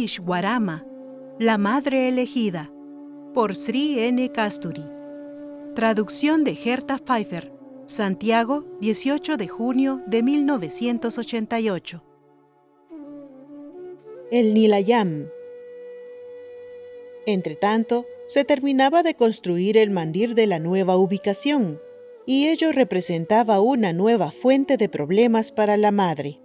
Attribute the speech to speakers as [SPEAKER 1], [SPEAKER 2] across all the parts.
[SPEAKER 1] Ishwarama, la Madre Elegida, por Sri N. Kasturi. Traducción de Herta Pfeiffer, Santiago, 18 de junio de 1988.
[SPEAKER 2] El Nilayam. Entretanto, se terminaba de construir el mandir de la nueva ubicación, y ello representaba una nueva fuente de problemas para la madre.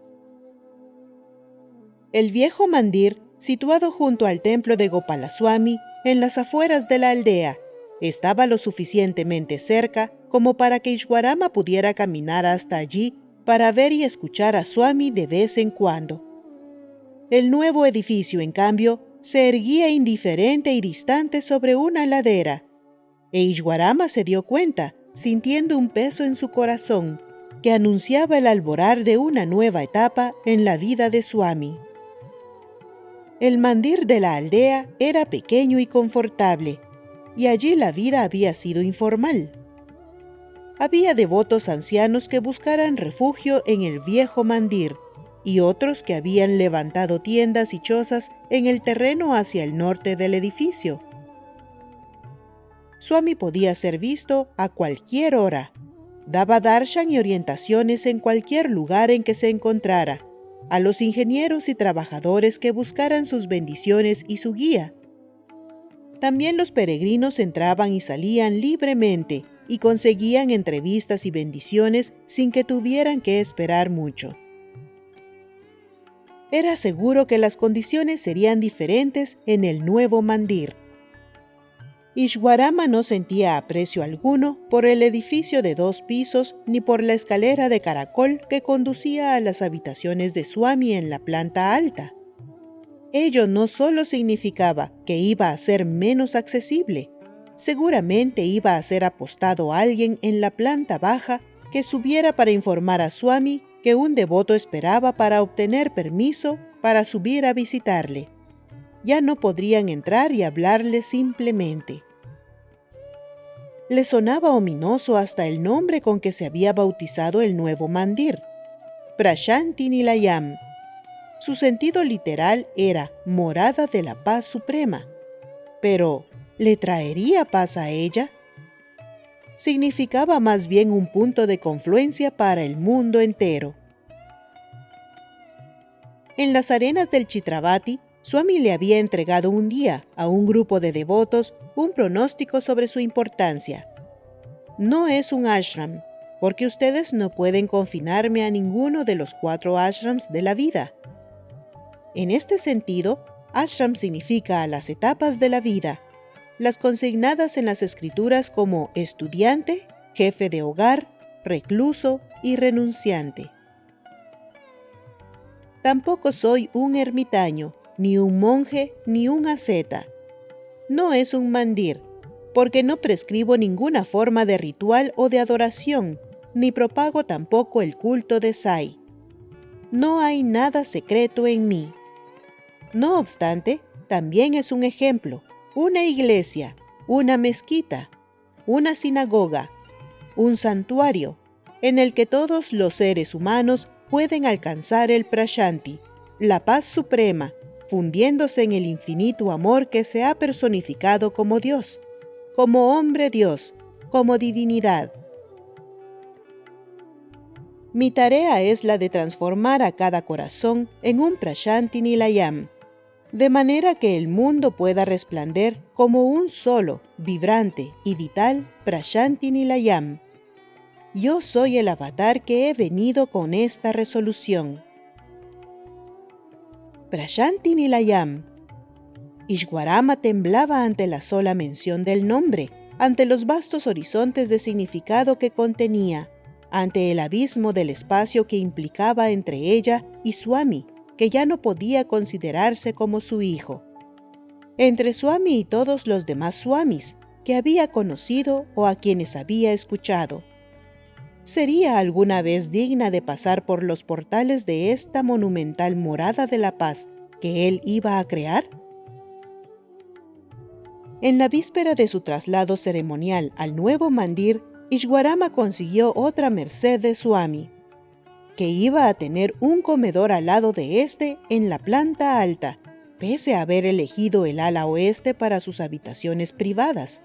[SPEAKER 2] El viejo mandir, situado junto al templo de Gopalaswami, en las afueras de la aldea, estaba lo suficientemente cerca como para que Ishwarama pudiera caminar hasta allí para ver y escuchar a Swami de vez en cuando. El nuevo edificio, en cambio, se erguía indiferente y distante sobre una ladera, e Ishwarama se dio cuenta, sintiendo un peso en su corazón, que anunciaba el alborar de una nueva etapa en la vida de Swami. El mandir de la aldea era pequeño y confortable, y allí la vida había sido informal. Había devotos ancianos que buscaran refugio en el viejo mandir, y otros que habían levantado tiendas y chozas en el terreno hacia el norte del edificio. Swami podía ser visto a cualquier hora. Daba darshan y orientaciones en cualquier lugar en que se encontrara, a los ingenieros y trabajadores que buscaran sus bendiciones y su guía. También los peregrinos entraban y salían libremente y conseguían entrevistas y bendiciones sin que tuvieran que esperar mucho. Era seguro que las condiciones serían diferentes en el nuevo mandir. Ishwarama no sentía aprecio alguno por el edificio de 2 pisos ni por la escalera de caracol que conducía a las habitaciones de Swami en la planta alta. Ello no solo significaba que iba a ser menos accesible, seguramente iba a ser apostado alguien en la planta baja que subiera para informar a Swami que un devoto esperaba para obtener permiso para subir a visitarle. Ya no podrían entrar y hablarle simplemente. Le sonaba ominoso hasta el nombre con que se había bautizado el nuevo mandir, Prashanti Nilayam. Su sentido literal era morada de la paz suprema. Pero, ¿le traería paz a ella? Significaba más bien un punto de confluencia para el mundo entero. En las arenas del Chitravati, Swami le había entregado un día a un grupo de devotos un pronóstico sobre su importancia. No es un ashram, porque ustedes no pueden confinarme a ninguno de los 4 ashrams de la vida. En este sentido, ashram significa las etapas de la vida, las consignadas en las escrituras como estudiante, jefe de hogar, recluso y renunciante. Tampoco soy un ermitaño, ni un monje, ni un asceta. No es un mandir, porque no prescribo ninguna forma de ritual o de adoración, ni propago tampoco el culto de Sai. No hay nada secreto en mí. No obstante, también es un ejemplo, una iglesia, una mezquita, una sinagoga, un santuario, en el que todos los seres humanos pueden alcanzar el prashanti, la paz suprema, fundiéndose en el infinito amor que se ha personificado como Dios, como hombre Dios, como divinidad. Mi tarea es la de transformar a cada corazón en un Prashanti Nilayam, de manera que el mundo pueda resplandecer como un solo, vibrante y vital Prashanti Nilayam. Yo soy el avatar que he venido con esta resolución. Prashanti Nilayam. Ishwarama temblaba ante la sola mención del nombre, ante los vastos horizontes de significado que contenía, ante el abismo del espacio que implicaba entre ella y Swami, que ya no podía considerarse como su hijo, entre Swami y todos los demás Swamis que había conocido o a quienes había escuchado. ¿Sería alguna vez digna de pasar por los portales de esta monumental morada de la paz que él iba a crear? En la víspera de su traslado ceremonial al nuevo mandir, Ishwarama consiguió otra merced de Swami, que iba a tener un comedor al lado de este en la planta alta, pese a haber elegido el ala oeste para sus habitaciones privadas.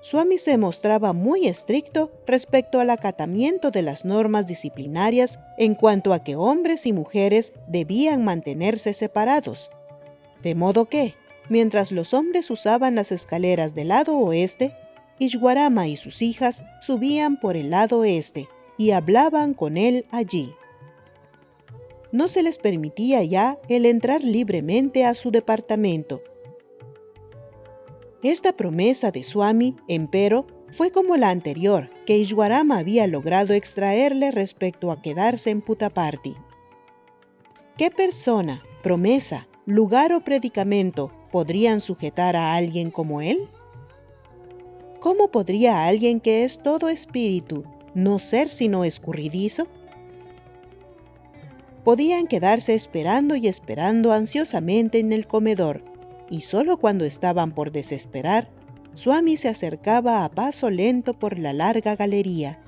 [SPEAKER 2] Swami se mostraba muy estricto respecto al acatamiento de las normas disciplinarias en cuanto a que hombres y mujeres debían mantenerse separados. De modo que, mientras los hombres usaban las escaleras del lado oeste, Ishwarama y sus hijas subían por el lado este y hablaban con él allí. No se les permitía ya el entrar libremente a su departamento. Esta promesa de Swami, empero, fue como la anterior que Ishwarama había logrado extraerle respecto a quedarse en Puttaparthi. ¿Qué persona, promesa, lugar o predicamento podrían sujetar a alguien como él? ¿Cómo podría alguien que es todo espíritu no ser sino escurridizo? Podían quedarse esperando y esperando ansiosamente en el comedor, y solo cuando estaban por desesperar, Swami se acercaba a paso lento por la larga galería.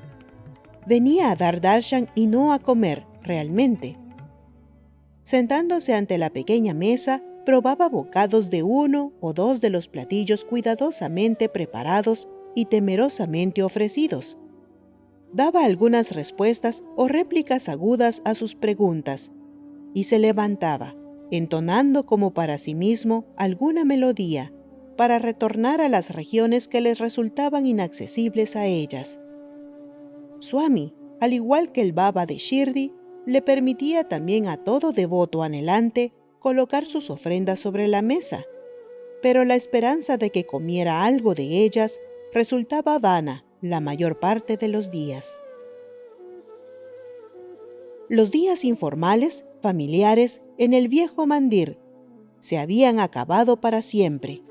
[SPEAKER 2] Venía a dar darshan y no a comer, realmente. Sentándose ante la pequeña mesa, probaba bocados de uno o dos de los platillos cuidadosamente preparados y temerosamente ofrecidos. Daba algunas respuestas o réplicas agudas a sus preguntas, y se levantaba, entonando como para sí mismo alguna melodía, para retornar a las regiones que les resultaban inaccesibles a ellas. Swami, al igual que el Baba de Shirdi, le permitía también a todo devoto anhelante colocar sus ofrendas sobre la mesa, pero la esperanza de que comiera algo de ellas resultaba vana la mayor parte de los días. Los días informales, familiares, en el viejo mandir, se habían acabado para siempre.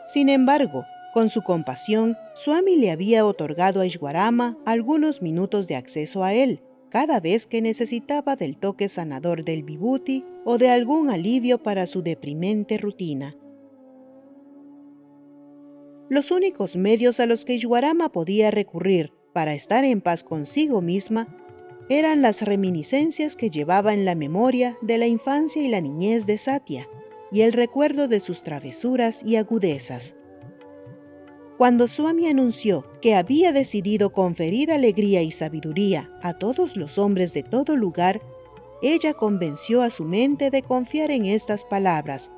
[SPEAKER 2] Sin embargo, con su compasión, Swami le había otorgado a Ishwarama algunos minutos de acceso a él, cada vez que necesitaba del toque sanador del vibhuti o de algún alivio para su deprimente rutina. Los únicos medios a los que Ishwarama podía recurrir para estar en paz consigo misma eran las reminiscencias que llevaba en la memoria de la infancia y la niñez de Satya y el recuerdo de sus travesuras y agudezas. Cuando Swami anunció que había decidido conferir alegría y sabiduría a todos los hombres de todo lugar, ella convenció a su mente de confiar en estas palabras,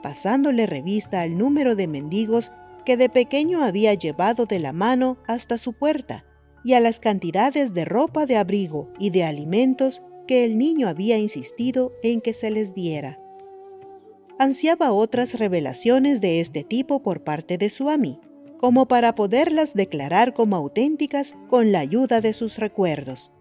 [SPEAKER 2] pasándole revista al número de mendigos que de pequeño había llevado de la mano hasta su puerta, y a las cantidades de ropa de abrigo y de alimentos que el niño había insistido en que se les diera. Ansiaba otras revelaciones de este tipo por parte de Swami, como para poderlas declarar como auténticas con la ayuda de sus recuerdos.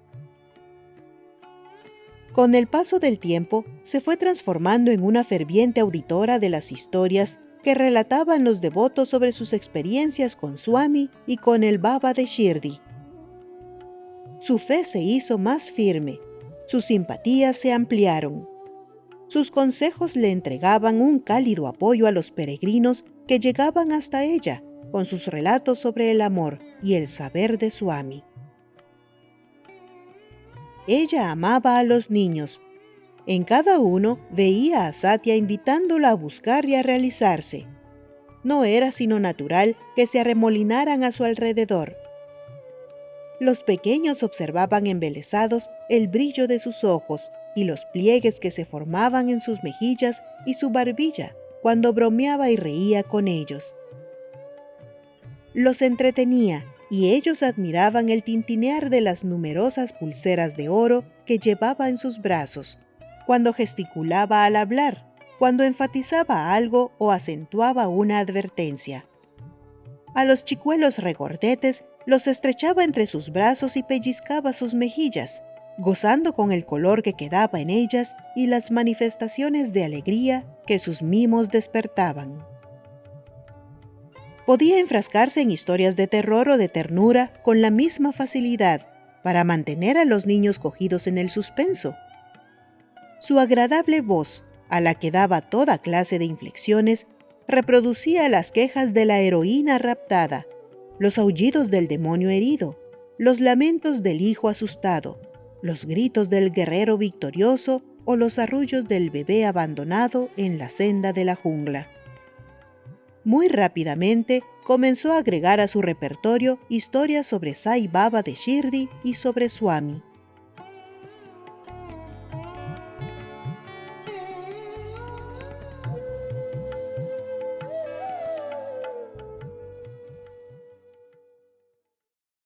[SPEAKER 2] Con el paso del tiempo, se fue transformando en una ferviente auditora de las historias que relataban los devotos sobre sus experiencias con Swami y con el Baba de Shirdi. Su fe se hizo más firme, sus simpatías se ampliaron. Sus consejos le entregaban un cálido apoyo a los peregrinos que llegaban hasta ella con sus relatos sobre el amor y el saber de Swami. Ella amaba a los niños. En cada uno veía a Satya invitándola a buscar y a realizarse. No era sino natural que se arremolinaran a su alrededor. Los pequeños observaban embelesados el brillo de sus ojos y los pliegues que se formaban en sus mejillas y su barbilla cuando bromeaba y reía con ellos. Los entretenía y ellos admiraban el tintinear de las numerosas pulseras de oro que llevaba en sus brazos, cuando gesticulaba al hablar, cuando enfatizaba algo o acentuaba una advertencia. A los chicuelos regordetes los estrechaba entre sus brazos y pellizcaba sus mejillas, gozando con el color que quedaba en ellas y las manifestaciones de alegría que sus mimos despertaban. Podía enfrascarse en historias de terror o de ternura con la misma facilidad para mantener a los niños cogidos en el suspenso. Su agradable voz, a la que daba toda clase de inflexiones, reproducía las quejas de la heroína raptada, los aullidos del demonio herido, los lamentos del hijo asustado, los gritos del guerrero victorioso o los arrullos del bebé abandonado en la senda de la jungla. Muy rápidamente comenzó a agregar a su repertorio historias sobre Sai Baba de Shirdi y sobre Swami.